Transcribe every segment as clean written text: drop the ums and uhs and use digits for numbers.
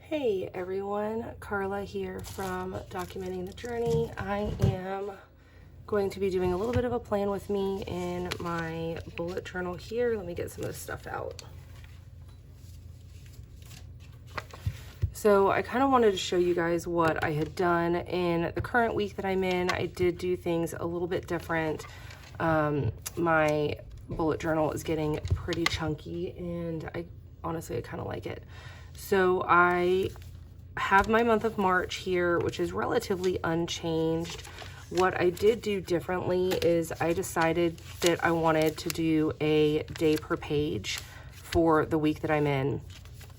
Hey everyone, Carla here from Documenting the Journey. I am going to be doing a little bit of a plan with me in my bullet journal here. Let me get some of this stuff out. So I kind of wanted to show you guys what I had done in the current week that I'm in. I did do things a little bit different. My bullet journal is getting pretty chunky and I honestly kind of like it. So I have my month of March here, which is relatively unchanged. What I did do differently is I decided that I wanted to do a day per page for the week that I'm in.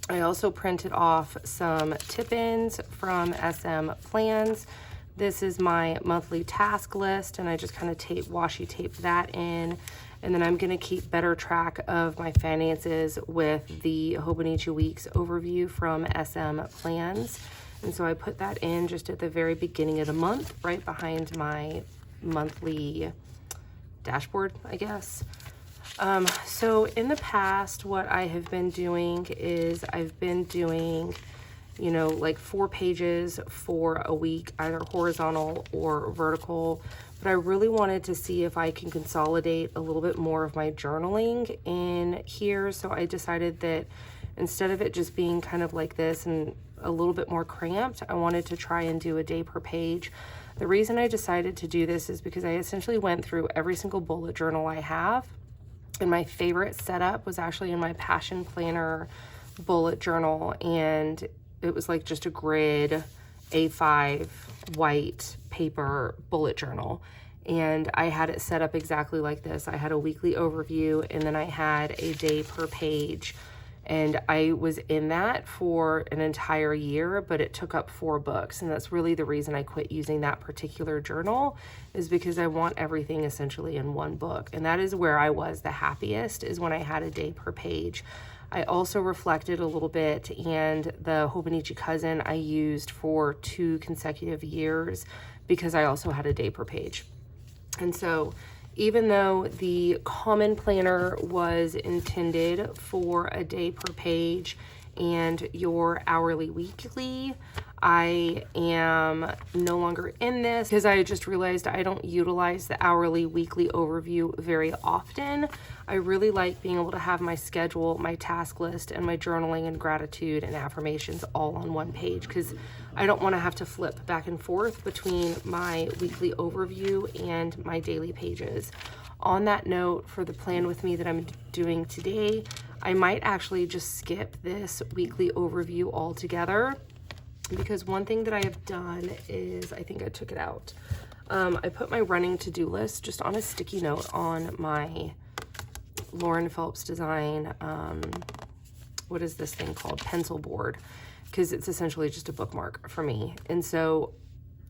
I also printed off some tip-ins from SM Plans. This is my monthly task list, and I just kind of washi tape that in. And then I'm going to keep better track of my finances with the Hobonichi Weeks overview from SM Plans. And so I put that in just at the very beginning of the month, right behind my monthly dashboard, I guess. So in the past, what I have been doing is I've been doing, you know, like 4 pages for a week, either horizontal or vertical. But I really wanted to see if I can consolidate a little bit more of my journaling in here. So I decided that instead of it just being kind of like this and a little bit more cramped, I wanted to try and do a day per page. The reason I decided to do this is because I essentially went through every single bullet journal I have. And my favorite setup was actually in my Passion Planner bullet journal. And it was like just a grid A5 white paper bullet journal, and I had it set up exactly like this. I had a weekly overview and then I had a day per page, and I was in that for an entire year, but it took up 4 books. And that's really the reason I quit using that particular journal, is because I want everything essentially in one book. And that is where I was the happiest, is when I had a day per page. I also reflected a little bit, and the Hobonichi Cousin I used for 2 consecutive years because I also had a day per page. And so even though the Common Planner was intended for a day per page and your hourly weekly, I am no longer in this because I just realized I don't utilize the hourly weekly overview very often. I really like being able to have my schedule, my task list, and my journaling and gratitude and affirmations all on one page, because I don't want to have to flip back and forth between my weekly overview and my daily pages. On that note, for the plan with me that I'm doing today, I might actually just skip this weekly overview altogether, because one thing that I have done is, I think I took it out. I put my running to-do list just on a sticky note on my Lauren Phelps Design, what is this thing called? Pencil board, because it's essentially just a bookmark for me. And so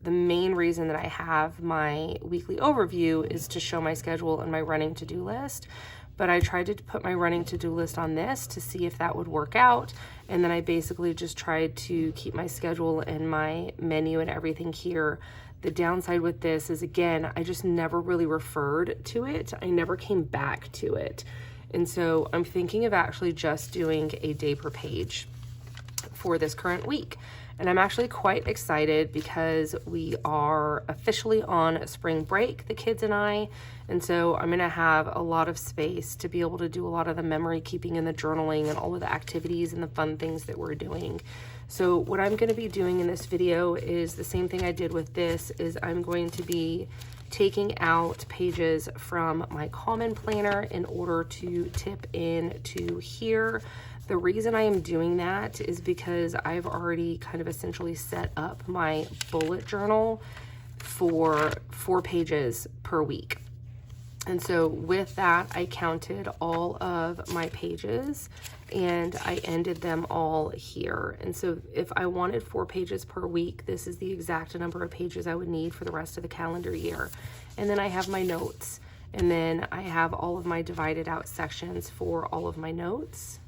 the main reason that I have my weekly overview is to show my schedule and my running to-do list. But I tried to put my running to-do list on this to see if that would work out. And then I basically just tried to keep my schedule and my menu and everything here. The downside with this is, again, I just never really referred to it. I never came back to it. And so I'm thinking of actually just doing a day per page for this current week. And I'm actually quite excited because we are officially on spring break, the kids and I. And so I'm going to have a lot of space to be able to do a lot of the memory keeping and the journaling and all of the activities and the fun things that we're doing. So what I'm going to be doing in this video is the same thing I did with this, is I'm going to be taking out pages from my Common Planner in order to tip into here. The reason I am doing that is because I've already kind of essentially set up my bullet journal for 4 pages per week. And so with that, I counted all of my pages and I ended them all here. And so if I wanted 4 pages per week, this is the exact number of pages I would need for the rest of the calendar year. And then I have my notes, and then I have all of my divided out sections for all of my notes.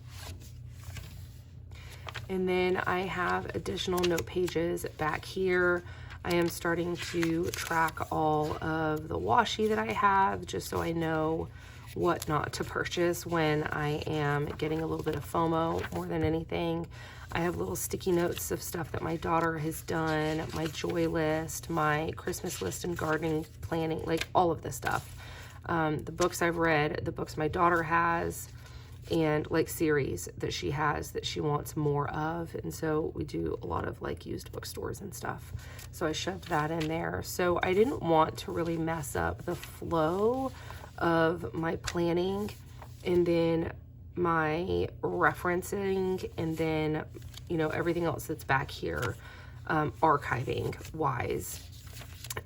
And then I have additional note pages back here. I am starting to track all of the washi that I have, just so I know what not to purchase when I am getting a little bit of FOMO more than anything. I have little sticky notes of stuff that my daughter has done, my joy list, my Christmas list and gardening planning, like all of this stuff. The books I've read, the books my daughter has, and like series that she has that she wants more of. And so we do a lot of like used bookstores and stuff. So I shoved that in there. So I didn't want to really mess up the flow of my planning and then my referencing and then, you know, everything else that's back here, archiving wise.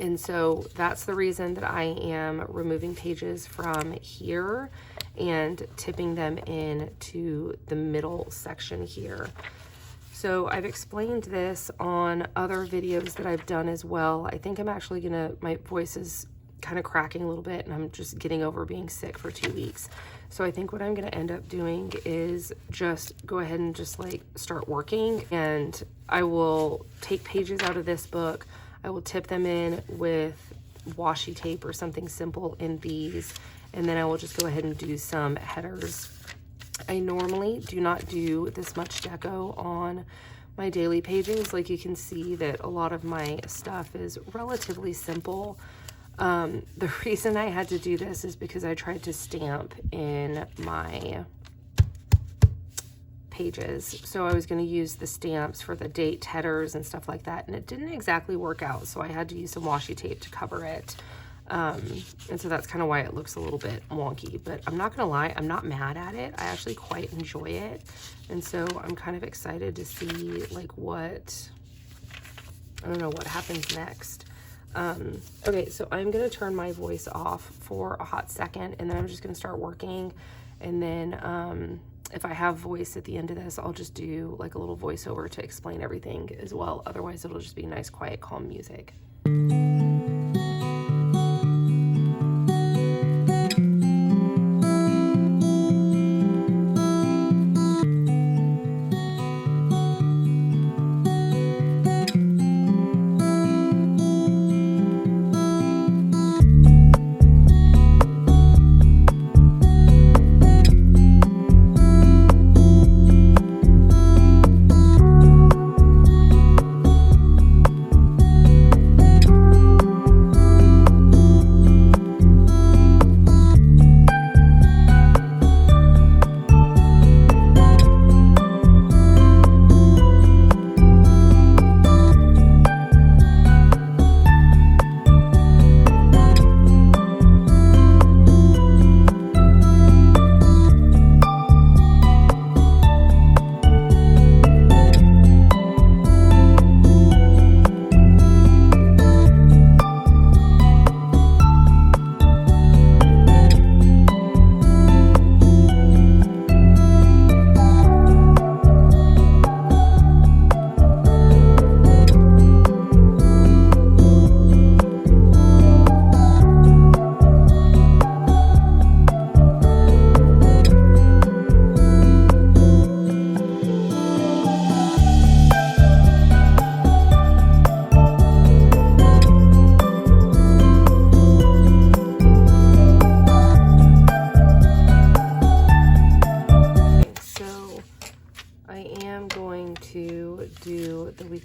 And so that's the reason that I am removing pages from here and tipping them in to the middle section here. So I've explained this on other videos that I've done as well. I think I'm actually gonna, my voice is kind of cracking a little bit and I'm just getting over being sick for 2 weeks. So I think what I'm gonna end up doing is just go ahead and just like start working, and I will take pages out of this book. I will tip them in with washi tape or something simple in these, and then I will just go ahead and do some headers. I normally do not do this much deco on my daily pages. Like you can see that a lot of my stuff is relatively simple. The reason I had to do this is because I tried to stamp in my pages. So I was going to use the stamps for the date headers and stuff like that, and it didn't exactly work out. So I had to use some washi tape to cover it. And so that's kind of why it looks a little bit wonky, but I'm not gonna lie, I'm not mad at it. I actually quite enjoy it. And so I'm kind of excited to see like what, I don't know, what happens next. Okay, so I'm gonna turn my voice off for a hot second, and then I'm just gonna start working. And then, if I have voice at the end of this, I'll just do like a little voiceover to explain everything as well. Otherwise it'll just be nice, quiet, calm music.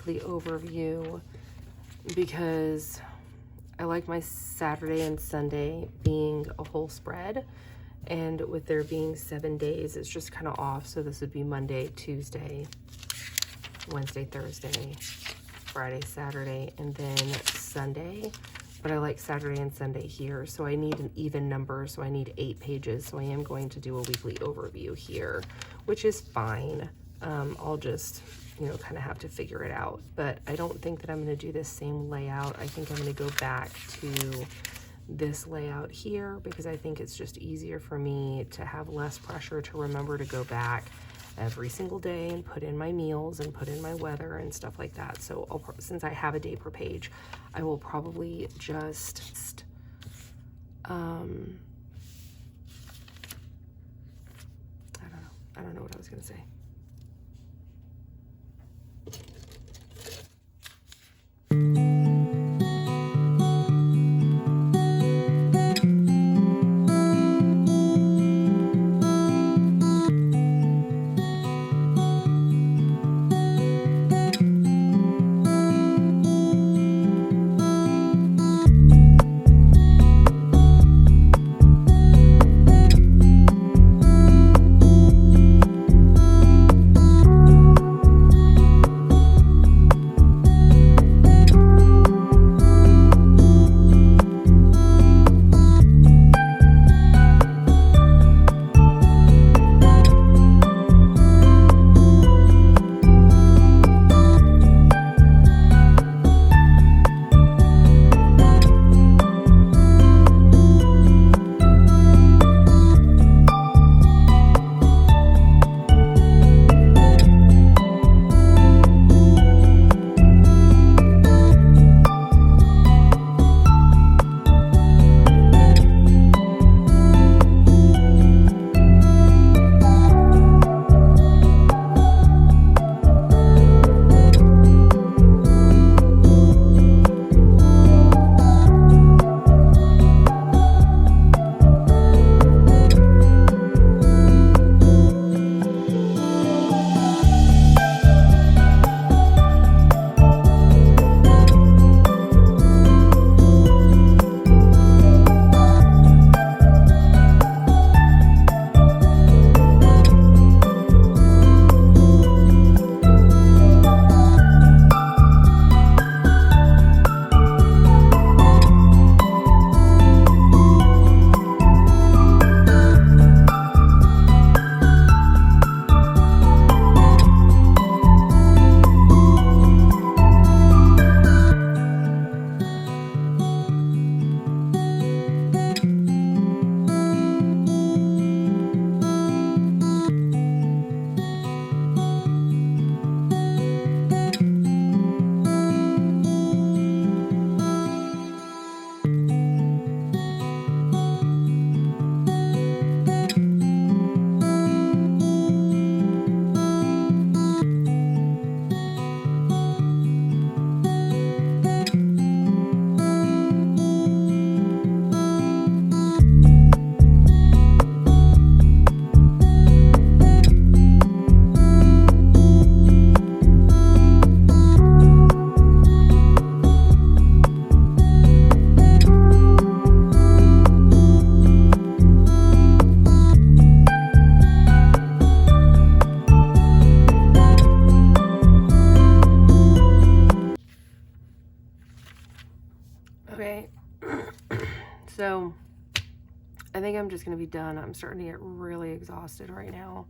Overview because I like my Saturday and Sunday being a whole spread, and with there being 7 days, it's just kind of off. So this would be Monday, Tuesday, Wednesday, Thursday, Friday, Saturday, and then Sunday. But I like Saturday and Sunday here, so I need an even number, so I need 8 pages. So I am going to do a weekly overview here, which is fine. I'll just, you know, kind of have to figure it out. But I don't think that I'm going to do this same layout. I think I'm going to go back to this layout here because I think it's just easier for me to have less pressure to remember to go back every single day and put in my meals and put in my weather and stuff like that. So since I have a day per page, I will probably just I don't know what I was going to say. So I think I'm just going to be done. I'm starting to get really exhausted right now.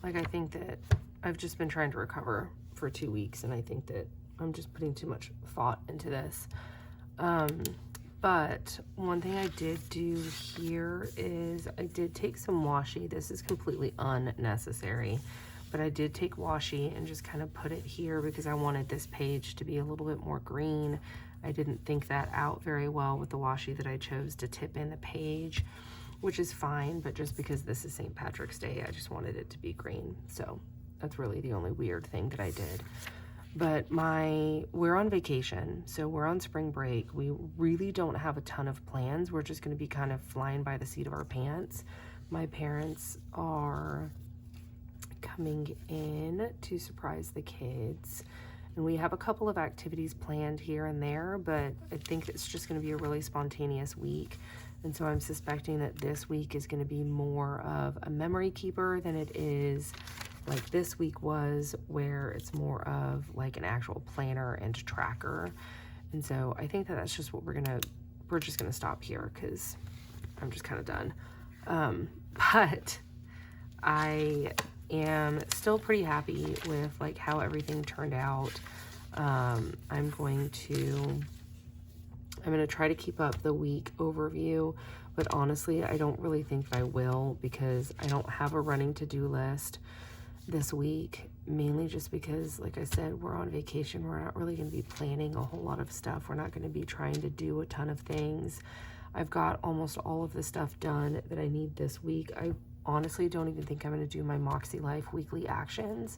Like, I think that I've just been trying to recover for 2 weeks, and I think that I'm just putting too much thought into this. But one thing I did do here is I did take some washi. This is completely unnecessary, but I did take washi and just kind of put it here because I wanted this page to be a little bit more green. I didn't think that out very well with the washi that I chose to tip in the page, which is fine, but just because this is St. Patrick's Day, I just wanted it to be green. So that's really the only weird thing that I did. But we're on vacation, so we're on spring break. We really don't have a ton of plans. We're just going to be kind of flying by the seat of our pants. My parents are coming in to surprise the kids, and we have a couple of activities planned here and there, but I think it's just going to be a really spontaneous week. And so I'm suspecting that this week is going to be more of a memory keeper than it is like this week was, where it's more of like an actual planner and tracker. And so I think that that's just what we're just gonna stop here because I'm just kind of done. But I am still pretty happy with like how everything turned out. I'm going to try to keep up the week overview, but honestly, I don't really think that I will because I don't have a running to-do list this week, mainly just because, like I said, we're on vacation. We're not really going to be planning a whole lot of stuff. We're not going to be trying to do a ton of things. I've got almost all of the stuff done that I need this week. I honestly don't even think I'm going to do my Moxie Life weekly actions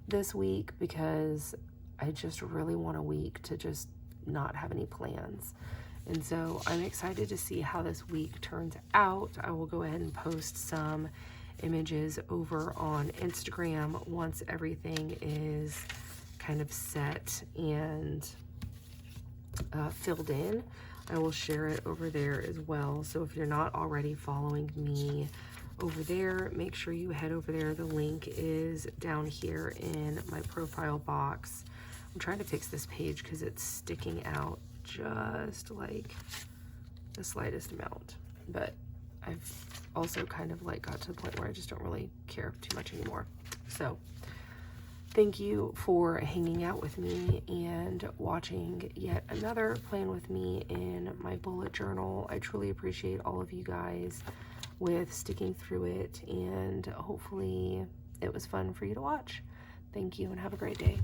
this week because I just really want a week to just not have any plans. And so I'm excited to see how this week turns out. I will go ahead and post some images over on Instagram once everything is kind of set and filled in. I will share it over there as well. So if you're not already following me over there, make sure you head over there. The link is down here in my profile box. I'm trying to fix this page because it's sticking out just like the slightest amount, but I've also kind of like got to the point where I just don't really care too much anymore. So thank you for hanging out with me and watching yet another plan with me in my bullet journal. I truly appreciate all of you guys with sticking through it, and hopefully it was fun for you to watch. Thank you and have a great day.